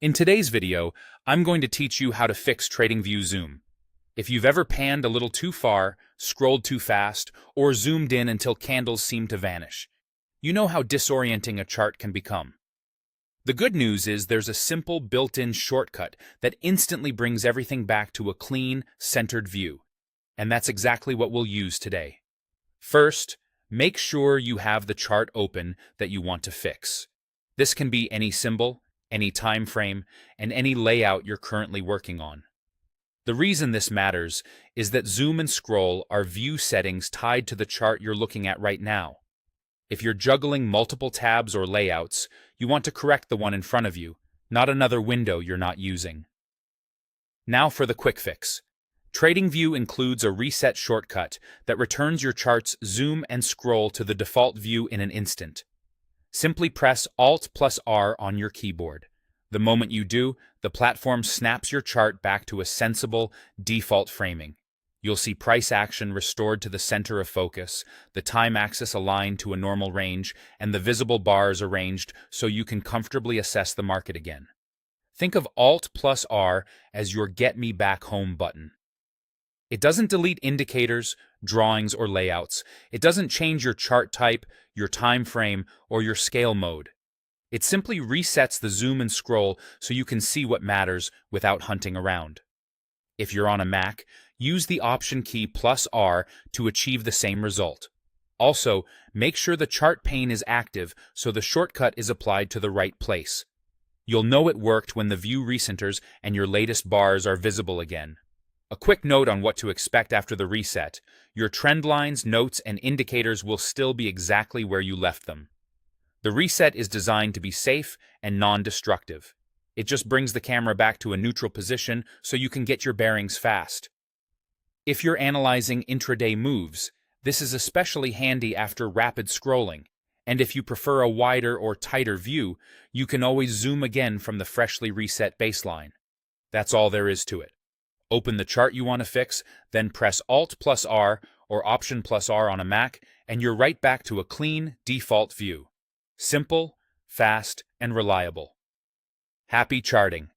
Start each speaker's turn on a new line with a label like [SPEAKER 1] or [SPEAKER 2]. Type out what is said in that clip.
[SPEAKER 1] In today's video, I'm going to teach you how to fix TradingView Zoom. If you've ever panned a little too far, scrolled too fast, or zoomed in until candles seem to vanish, you know how disorienting a chart can become. The good news is there's a simple built-in shortcut that instantly brings everything back to a clean, centered view. And that's exactly what we'll use today. First, make sure you have the chart open that you want to fix. This can be any symbol, any time frame, and any layout you're currently working on. The reason this matters is that zoom and scroll are view settings tied to the chart you're looking at right now. If you're juggling multiple tabs or layouts, you want to correct the one in front of you, not another window you're not using. Now for the quick fix. TradingView includes a reset shortcut that returns your chart's zoom and scroll to the default view in an instant. Simply press Alt+R on your keyboard. The moment you do, the platform snaps your chart back to a sensible, default framing. You'll see price action restored to the center of focus, the time axis aligned to a normal range, and the visible bars arranged so you can comfortably assess the market again. Think of Alt+R as your Get Me Back Home button. It doesn't delete indicators, drawings, or layouts. It doesn't change your chart type, your time frame, or your scale mode. It simply resets the zoom and scroll so you can see what matters without hunting around. If you're on a Mac, use the Option key +R to achieve the same result. Also, make sure the chart pane is active so the shortcut is applied to the right place. You'll know it worked when the view recenters and your latest bars are visible again. A quick note on what to expect after the reset. Your trend lines, notes, and indicators will still be exactly where you left them. The reset is designed to be safe and non-destructive. It just brings the camera back to a neutral position so you can get your bearings fast. If you're analyzing intraday moves, this is especially handy after rapid scrolling. And if you prefer a wider or tighter view, you can always zoom again from the freshly reset baseline. That's all there is to it. Open the chart you want to fix, then press Alt+R or Option+R on a Mac, and you're right back to a clean, default view. Simple, fast, and reliable. Happy charting!